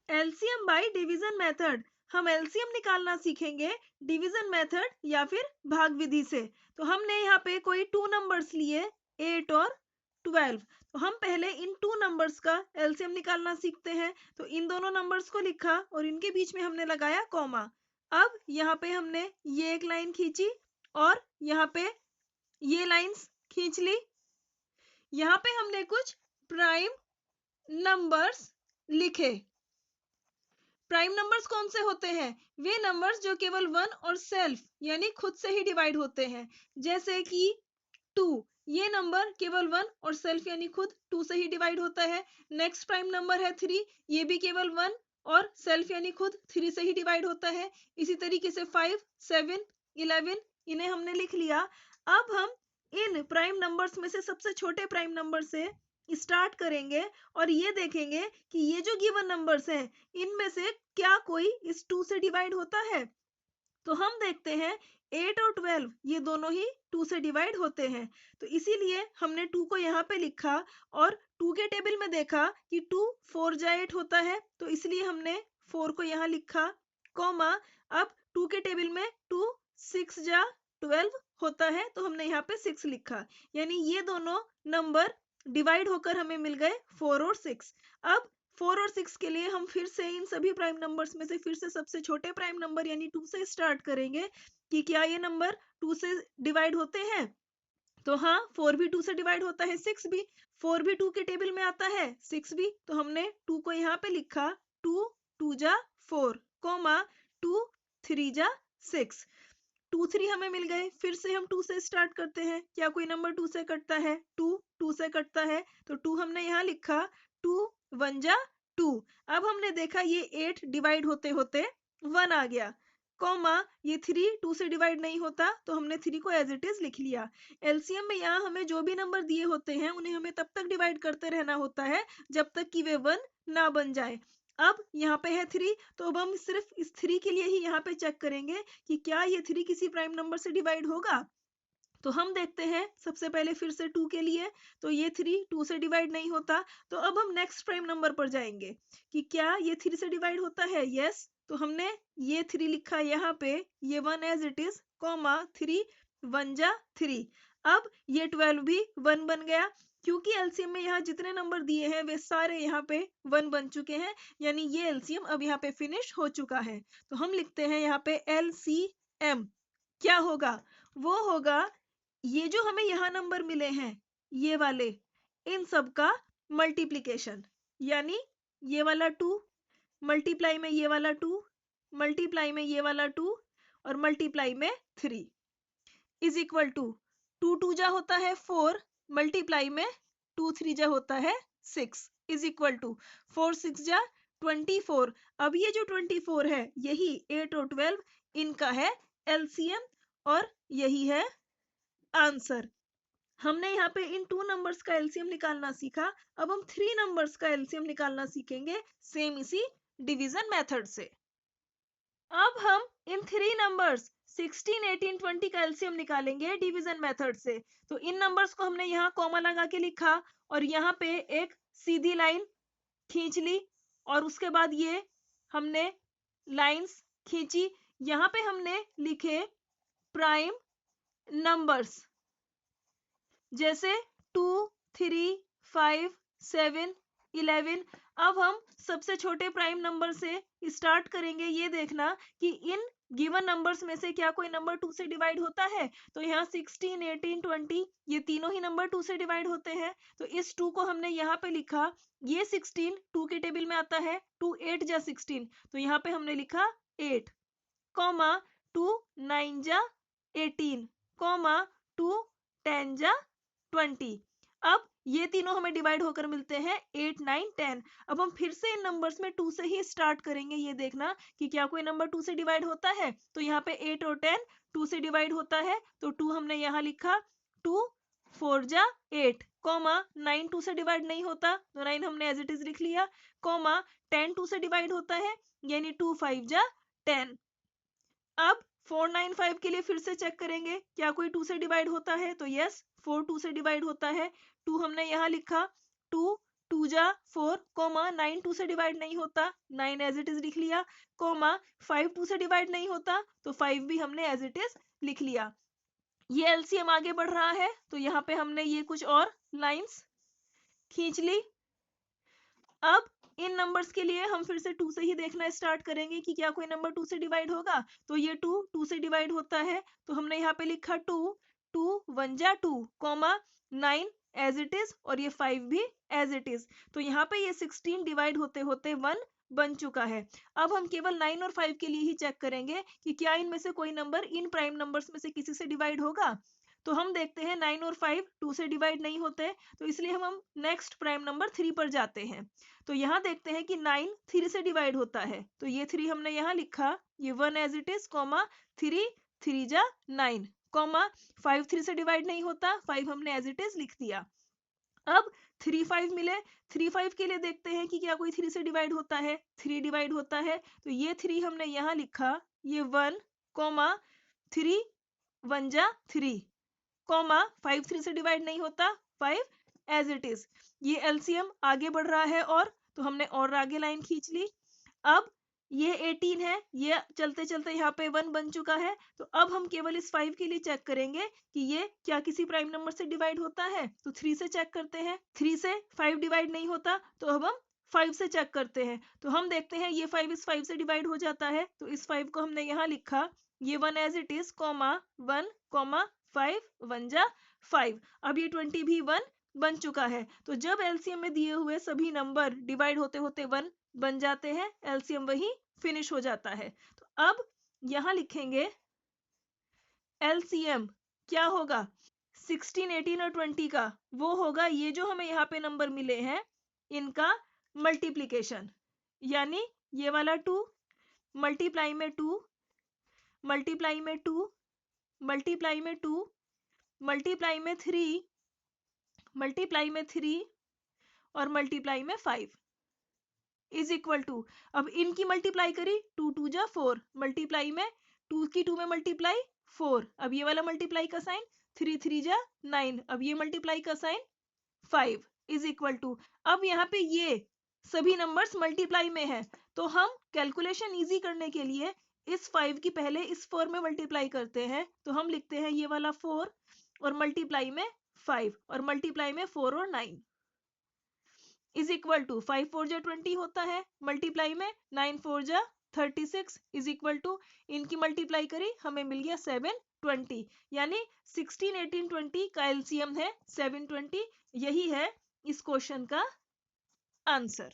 LCM by division method, हम LCM निकालना सीखेंगे डिवीजन मेथड या फिर भाग विधि से। तो हमने यहाँ पे कोई 2 नंबर्स लिए 8 और 12, तो हम पहले इन 2 नंबर्स का एलसीएम निकालना सीखते हैं। तो इन दोनों नंबर्स को लिखा और इनके बीच में हमने लगाया कॉमा। अब यहाँ पे हमने ये एक लाइन खींची और यहाँ पे ये लाइंस खींच ली। यहाँ पे हमने कुछ प्राइम नंबर्स लिखे। प्राइम नंबर्स कौन से होते हैं? वे नंबर्स जो केवल 1 और सेल्फ यानी खुद से ही डिवाइड होते हैं, जैसे कि 2, ये नंबर केवल 1 और सेल्फ यानी खुद 2 से ही डिवाइड होता है। नेक्स्ट प्राइम नंबर है 3, ये भी केवल 1 और सेल्फ यानी खुद 3 से ही डिवाइड होता है। इसी तरीके से 5, 7, 11 इन्हें हमने लिख लिया। अब हम इन प्राइम नंबर्स में से सबसे छोटे प्राइम नंबर से स्टार्ट करेंगे और ये देखेंगे कि ये जो गिवन नंबर्स हैं इनमें से क्या कोई इस 2 से डिवाइड होता है। तो हम देखते हैं 8 और 12 ये दोनों ही 2 से डिवाइड होते हैं, तो इसीलिए हमने 2 को यहाँ पे लिखा और 2 के टेबल में देखा कि 2 4 जा 8 होता है, तो इसलिए हमने 4 को यहाँ लिखा, कॉमा अब 2 के टेबल में 2 6 जा 12 होता है, तो हमने यहाँ पे 6 लिखा। यानी ये दोनों नंबर डिवाइड होकर हमें मिल गए 4 और 6। अब 4 और 6 के लिए हम फिर से इन सभी प्राइम नंबर्स में से फिर से सबसे छोटे प्राइम नंबर यानी 2 से स्टार्ट करेंगे कि क्या ये नंबर 2 से डिवाइड होते हैं। तो हाँ, 4 भी 2 से डिवाइड होता है, 6 भी, 4 भी 2 के टेबल में आता है, 6 भी, तो हमने 2 को यहाँ पे लिखा, 2 2 जा 4, कॉमा 2 3 जा 6, 2 3 हमें मिल गए। फिर से हम 2 से स्टार्ट करते हैं, क्या कोई नंबर 2 से कटता है? 2 2 से कटता है, तो 2 हमने यहाँ लिखा, 2 1 जा 2। अब हमने देखा ये 8 डिवाइड होते होते 1 आ गया, कॉमा ये 3 2 से डिवाइड नहीं होता, तो हमने 3 को एज इट इज लिख लिया। एलसीएम में यहाँ हमें जो भी नंबर दिए होते हैं उन्हें हमें तब तक डिवाइड करते रहना होता है जब तक कि वे 1 ना बन जाए। अब यहाँ पे है 3, तो अब हम सिर्फ इस 3 के लिए ही यहाँ पे चेक करेंगे कि क्या ये 3 किसी प्राइम नंबर से डिवाइड होगा। तो हम देखते हैं सबसे पहले फिर से 2 के लिए, तो ये 3 2 से डिवाइड नहीं होता, तो अब हम नेक्स्ट प्राइम नंबर पर जाएंगे कि क्या ये 3 से डिवाइड होता है। यस, तो हमने ये 3 लिखा यहाँ पे, ये 1 एज इट इज, कॉमा 3 1 जा 3। अब ये 12 भी 1 बन गया, क्योंकि एलसीएम में यहाँ जितने नंबर दिए हैं वे सारे यहाँ पे 1 बन चुके हैं, यानी ये एलसीएम अब यहाँ पे फिनिश हो चुका है। तो हम लिखते हैं यहाँ पे एलसीएम क्या होगा, वो होगा ये जो हमें यहाँ नंबर मिले हैं ये वाले, इन सब का मल्टीप्लीकेशन, यानी ये वाला 2 मल्टीप्लाई में ये वाला 2 मल्टीप्लाई में ये वाला 2 और मल्टीप्लाई में 3 इज इक्वल टू 2 2 जा होता है 4, मल्टीप्लाई में 2 3 जा होता है 6 इज इक्वल टू 4 6 जा 24। अब ये जो 24 है यही 8 और 12 इनका है एलसीएम और यही है आंसर। हमने यहाँ पे इन 2 नंबर्स का एलसीएम निकालना सीखा, अब हम 3 नंबर्स का एलसीएम निकालना सीखेंगे सेम इसी डिवीजन मेथड से। अब हम इन 3 नंबर्स 16 18 20 का एलसीएम निकालेंगे डिवीजन मेथड से। तो इन नंबर्स को हमने यहाँ कॉमा लगा के लिखा और यहाँ पे एक सीधी लाइन खींच ली और उसके बाद ये हमने लाइंस खींची, यहाँ पे हमने लिखे प्राइम नंबर्स जैसे 2 3 5 7 11। अब हम सबसे छोटे प्राइम नंबर से स्टार्ट करेंगे ये देखना कि इन गिवन नंबर्स में से क्या कोई नंबर 2 से डिवाइड होता है। तो यहाँ 16 18 20 ये तीनों ही नंबर 2 से डिवाइड होते हैं, तो इस 2 को हमने यहाँ पे लिखा, ये 16 2 के टेबल में आता है, 2 8 जा 16, तो यहाँ पे हमने लिखा 8, कॉमा 2 9 जा 18, कॉमा 2 10 जा 20। अब ये तीनों हमें डिवाइड होकर मिलते हैं 8 9 10। अब हम फिर से इन नंबर्स में 2 से ही स्टार्ट करेंगे ये देखना कि क्या कोई नंबर 2 से डिवाइड होता है। तो यहाँ पे 8 और 10 2 से डिवाइड होता है, तो 2 हमने यहाँ लिखा, 2 4 जा 8, कॉमा 9 2 से डिवाइड नहीं होता, तो 9 हमने एज इट इज लिख लिया, कॉमा 10 2 से डिवाइड होता है यानी 2 5 जा 10। अब 4 9 5 के लिए फिर से चेक करेंगे क्या कोई 2 से डिवाइड होता है। तो यस, 4 2 से डिवाइड होता है, 2 हमने यहाँ लिखा, 2 2 जा 4, कॉमा 9 2 से डिवाइड नहीं होता, 9 एज इट इज लिख लिया, कॉमा 5 2 से डिवाइड नहीं होता तो 5 भी हमने एज इट इज लिख लिया। ये एलसीएम आगे बढ़ रहा है तो यहाँ पे हमने ये कुछ और लाइंस खींच ली। अब इन नंबर्स के लिए हम फिर से 2 से ही देखना स्टार्ट करेंगे कि क्या कोई नंबर 2 से डिवाइड होगा। तो ये 2 से डिवाइड होता है तो हमने यहाँ पे लिखा 2, 2 1 जा 2, कॉमा 9 एज इट इज और ये 5 भी एज इट इज। तो यहाँ पे ये 16 डिवाइड होते होते 1 बन चुका है। अब हम केवल 9 और 5 के लिए ही चेक करेंगे कि क्या इनमें से कोई नंबर इन प्राइम नंबर्स में से किसी से डिवाइड होगा। तो हम देखते हैं 9 और 5 2 से डिवाइड नहीं होते, तो इसलिए हम नेक्स्ट प्राइम नंबर 3 पर जाते हैं। तो यहाँ देखते हैं कि 9 3 से डिवाइड होता है, तो ये 3 हमने यहाँ लिखा, ये 1 एज इट इज, कॉमा 3 3 जा 9, कॉमा 5 3 से डिवाइड नहीं होता, 5 हमने एज इट इज लिख दिया। अब 3 5 मिले, 3 5 के लिए देखते हैं कि क्या कोई 3 से डिवाइड होता है, 3 डिवाइड होता है, तो ये 3 हमने यहाँ लिखा, ये 1, कॉमा 3 1 जा 3, कॉमा 5 3 से डिवाइड नहीं होता, 5 एज इट इज। ये एलसीएम आगे बढ़ रहा है और तो हमने और आगे लाइन खींच ली। अब ये 18 है, ये चलते चलते यहाँ पे 1 बन चुका है, तो अब हम केवल इस 5 के लिए चेक करेंगे कि ये क्या किसी प्राइम नंबर से डिवाइड होता है। तो 3 से चेक करते हैं, 3 से 5 डिवाइड नहीं होता, तो अब हम 5 से चेक करते हैं। तो हम देखते हैं ये 5 इस 5 से डिवाइड हो जाता है, तो इस 5 को हमने यहाँ लिखा, ये 1 as it is, comma 1, comma 5 1 जा 5। अब ये 20 भी 1 बन चुका है। तो जब एलसीएम में दिए हुए सभी नंबर डिवाइड होते होते 1 बन जाते हैं, एलसीएम वही फिनिश हो जाता है। तो अब यहाँ लिखेंगे एलसीएम क्या होगा, 16 18 और 20 का, वो होगा ये जो हमें यहाँ पे नंबर मिले हैं इनका मल्टीप्लीकेशन, यानी ये वाला 2 मल्टीप्लाई में 2, मल्टीप्लाई में 2, मल्टीप्लाई में 2, मल्टीप्लाई में 3, मल्टीप्लाई में 3 और मल्टीप्लाई में 5 इज इक्वल टू, अब इनकी मल्टीप्लाई करी, 2 2 जा 4, मल्टीप्लाई में 2 की 2 में मल्टीप्लाई 4, अब ये वाला मल्टीप्लाई का साइन, 3 3 जा 9, अब ये मल्टीप्लाई का साइन 5 इज इक्वल टू, अब यहाँ पे ये सभी नंबर्स मल्टीप्लाई में है, तो हम कैलकुलेशन इजी करने के लिए इस 5 की पहले इस 4 में मल्टीप्लाई करते हैं। तो हम लिखते हैं ये वाला 4 और मल्टीप्लाई में 5 और मल्टीप्लाई में 4 और 9 इज इक्वल टू 5 4 जा 20 होता है, मल्टीप्लाई में 9 4 जा 36 इज इक्वल टू, इनकी मल्टीप्लाई करी हमें मिल गया 720, यानी 16 18 20 का एलसीएम है 720। यही है इस क्वेश्चन का आंसर।